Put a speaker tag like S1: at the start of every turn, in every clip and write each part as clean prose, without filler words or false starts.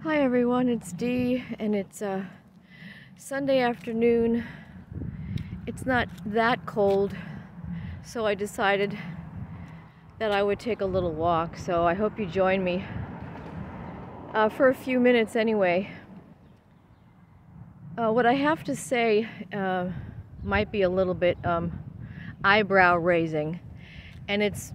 S1: Hi everyone, it's Dee, and it's Sunday afternoon. It's not that cold, so I decided that I would take a little walk. So I hope you join me for a few minutes anyway. What I have to say might be a little bit eyebrow raising, and it's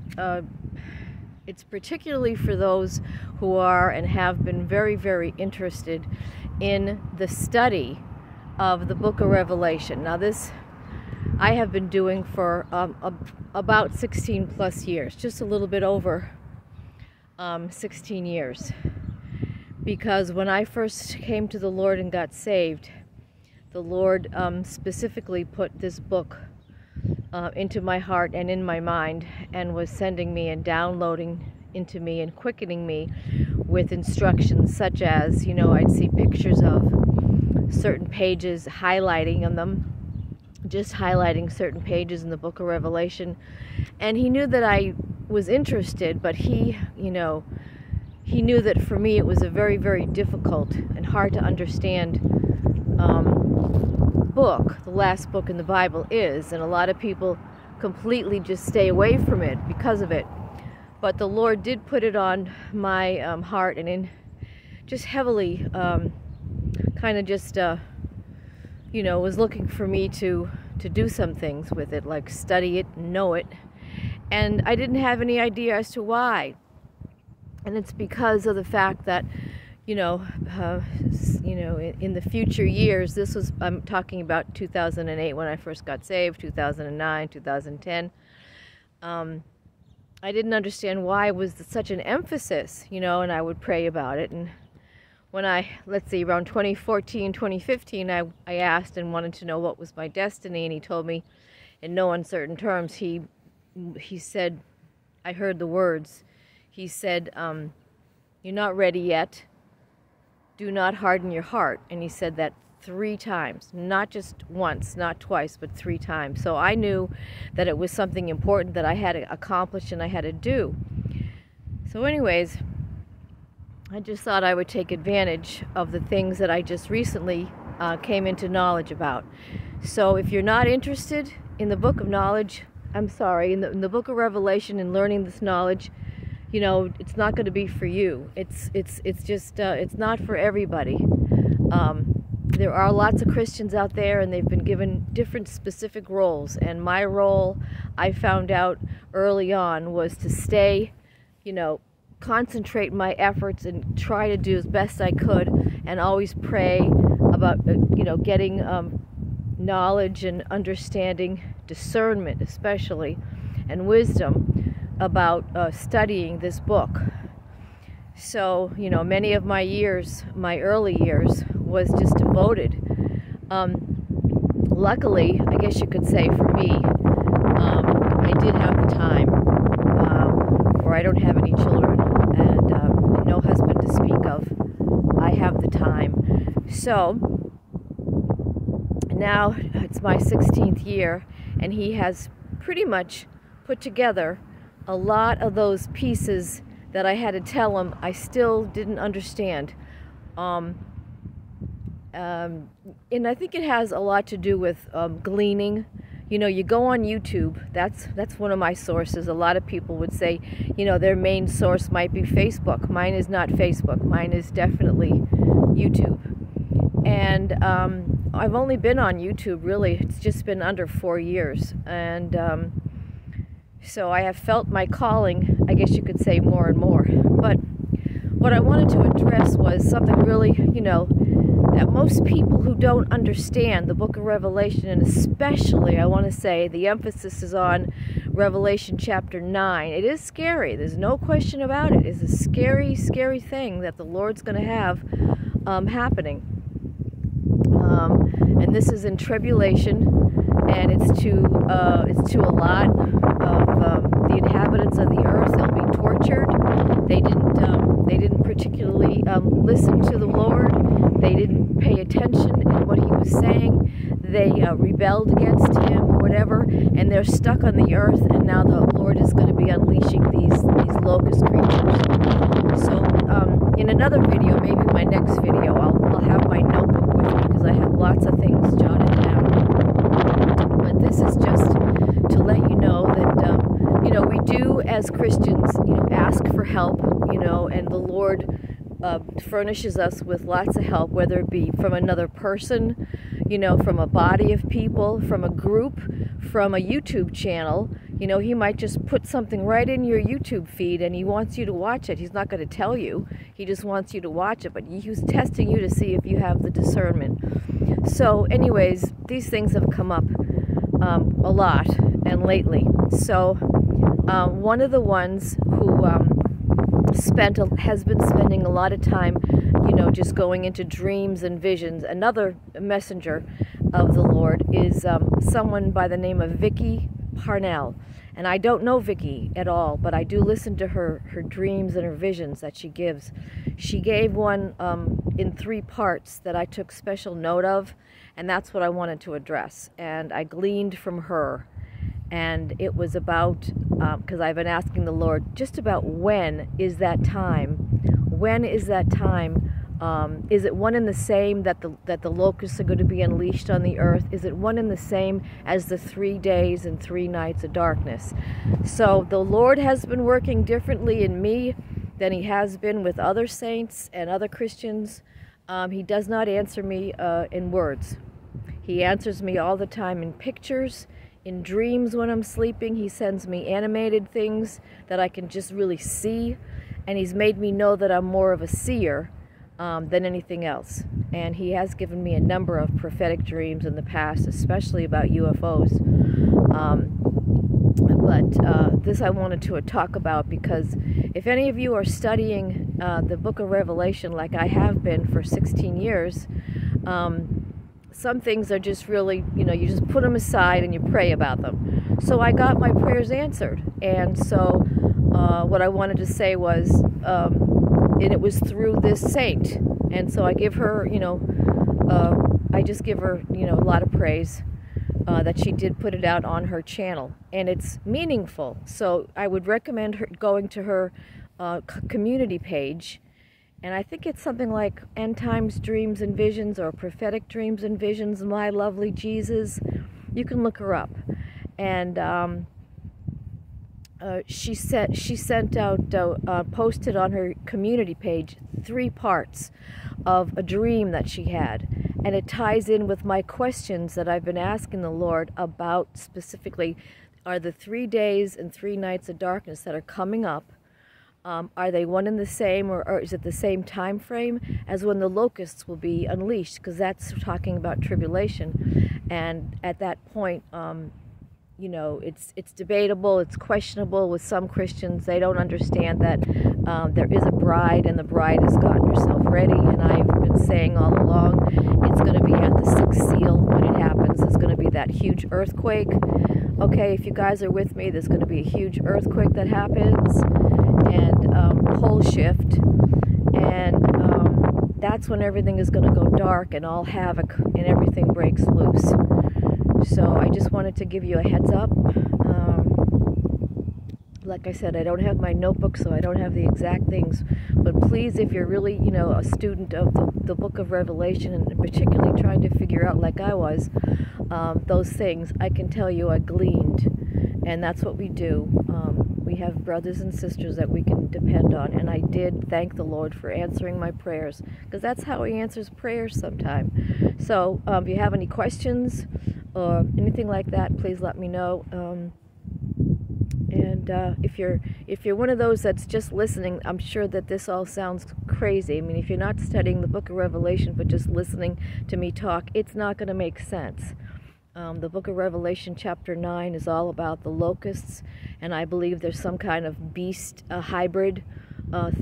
S1: particularly for those who are and have been very, very interested in the study of the book of Revelation. Now this I have been doing for about 16 plus years, just a little bit over 16 years. Because when I first came to the Lord and got saved, the Lord specifically put this book into my heart and in my mind, and was sending me and downloading into me and quickening me with instructions such as, I'd see pictures of certain pages, highlighting on them, just highlighting certain pages in the book of Revelation. And he knew that I was interested, but he knew that for me it was a very, very difficult and hard to understand book. The last book in the Bible is, and a lot of people completely just stay away from it because of it. But the Lord did put it on my heart, and in just heavily kind of just was looking for me to do some things with it, like study it, know it. And I didn't have any idea as to why. And it's because of the fact that in the future years, I'm talking about 2008 when I first got saved, 2009, 2010. I didn't understand why it was such an emphasis, and I would pray about it. And when around 2014, 2015, I asked and wanted to know what was my destiny, and he told me in no uncertain terms. He said, I heard the words, he said, you're not ready yet. Do not harden your heart. And he said that 3 times, not just once, not twice, but 3 times. So I knew that it was something important that I had to accomplish and I had to do. So anyways, I just thought I would take advantage of the things that I just recently came into knowledge about. So if you're not interested in the book of knowledge, in the book of Revelation and learning this knowledge, it's not going to be for you. It's not for everybody. There are lots of Christians out there, and they've been given different specific roles. And my role, I found out early on, was to stay, concentrate my efforts and try to do as best I could, and always pray about, getting knowledge and understanding, discernment especially, and wisdom about studying this book. So, many of my early years was just devoted. Luckily, I guess you could say for me, I did have the time, or I don't have any children, and no husband to speak of. I have the time. So, now it's my 16th year, and he has pretty much put together a lot of those pieces that I had to tell him I still didn't understand. And I think it has a lot to do with gleaning. You go on YouTube. That's one of my sources. A lot of people would say, their main source might be Facebook. Mine is not Facebook. Mine is definitely YouTube. And I've only been on YouTube, really. It's just been under 4 years. And so I have felt my calling, I guess you could say, more and more. But what I wanted to address was something really, that most people who don't understand the book of Revelation, and especially, I want to say, the emphasis is on Revelation chapter 9. It is scary. There's no question about it. It's a scary, scary thing that the Lord's going to have happening. And this is in tribulation, and it's to a lot of the inhabitants of the earth. They'll be tortured. They didn't particularly listen to the Lord. They didn't pay attention in what he was saying. They rebelled against him or whatever, and they're stuck on the earth. And now the Lord is going to be unleashing these locust creatures. So in another video, maybe my next video, I'll have my notebook with me because I have lots of things jotted down. But this is just to let you know that, you know, we do as Christians, you know, ask for help, you know, and the Lord furnishes us with lots of help, whether it be from another person, you know, from a body of people, from a group, from a YouTube channel. You know, he might just put something right in your YouTube feed and he wants you to watch it. He's not going to tell you. He just wants you to watch it, but he's testing you to see if you have the discernment. So anyways, these things have come up a lot and lately. So one of the ones who has been spending a lot of time, you know, just going into dreams and visions. Another messenger of the Lord is someone by the name of Vicky Parnell. And I don't know Vicky at all, but I do listen to her dreams and her visions that she gives. She gave one in 3 parts that I took special note of, and that's what I wanted to address. And I gleaned from her. And it was about, because I've been asking the Lord, just about when is that time? When is that time? Is it one and the same that the locusts are going to be unleashed on the earth? Is it one and the same as the 3 days and 3 nights of darkness? So the Lord has been working differently in me than he has been with other saints and other Christians. He does not answer me in words. He answers me all the time in pictures. In dreams when I'm sleeping, he sends me animated things that I can just really see. And he's made me know that I'm more of a seer than anything else. And he has given me a number of prophetic dreams in the past, especially about UFOs. But this I wanted to talk about because if any of you are studying the book of Revelation like I have been for 16 years, some things are just really, you know, you just put them aside and you pray about them. So I got my prayers answered. And so what I wanted to say was, and it was through this saint. And so I give her, you know, I just give her, you know, a lot of praise that she did put it out on her channel. And it's meaningful. So I would recommend her going to her community page. And I think it's something like End Times Dreams and Visions or Prophetic Dreams and Visions, My Lovely Jesus. You can look her up. And she sent out, posted on her community page 3 parts of a dream that she had. And it ties in with my questions that I've been asking the Lord about specifically, are the 3 days and 3 nights of darkness that are coming up, are they one and the same, or is it the same time frame as when the locusts will be unleashed? Because that's talking about tribulation. And at that point, you know, it's debatable, it's questionable with some Christians. They don't understand that there is a bride, and the bride has gotten herself ready. And I've been saying all along, it's going to be at the 6th seal when it happens. There's going to be that huge earthquake. Okay, if you guys are with me, there's going to be a huge earthquake that happens, and pole shift, and that's when everything is going to go dark and all havoc and everything breaks loose. So I just wanted to give you a heads up. Like I said, I don't have my notebook, so I don't have the exact things. But please, if you're really, you know, a student of the book of Revelation, and particularly trying to figure out, like I was, those things, I can tell you I gleaned. And that's what we do. We have brothers and sisters that we can depend on. And I did thank the Lord for answering my prayers, because that's how he answers prayers sometime. So if you have any questions or anything like that, please let me know. And if you're one of those that's just listening, I'm sure that this all sounds crazy. I mean, if you're not studying the book of Revelation but just listening to me talk, it's not going to make sense. The book of Revelation chapter 9 is all about the locusts, and I believe there's some kind of beast hybrid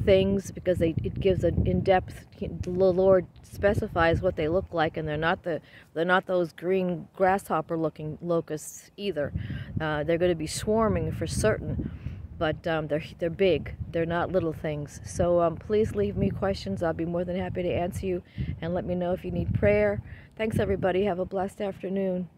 S1: things, because it gives an in-depth. The Lord specifies what they look like, and they're not those green grasshopper-looking locusts either. They're going to be swarming for certain, but they're big. They're not little things. So please leave me questions. I'll be more than happy to answer you, and let me know if you need prayer. Thanks, everybody. Have a blessed afternoon.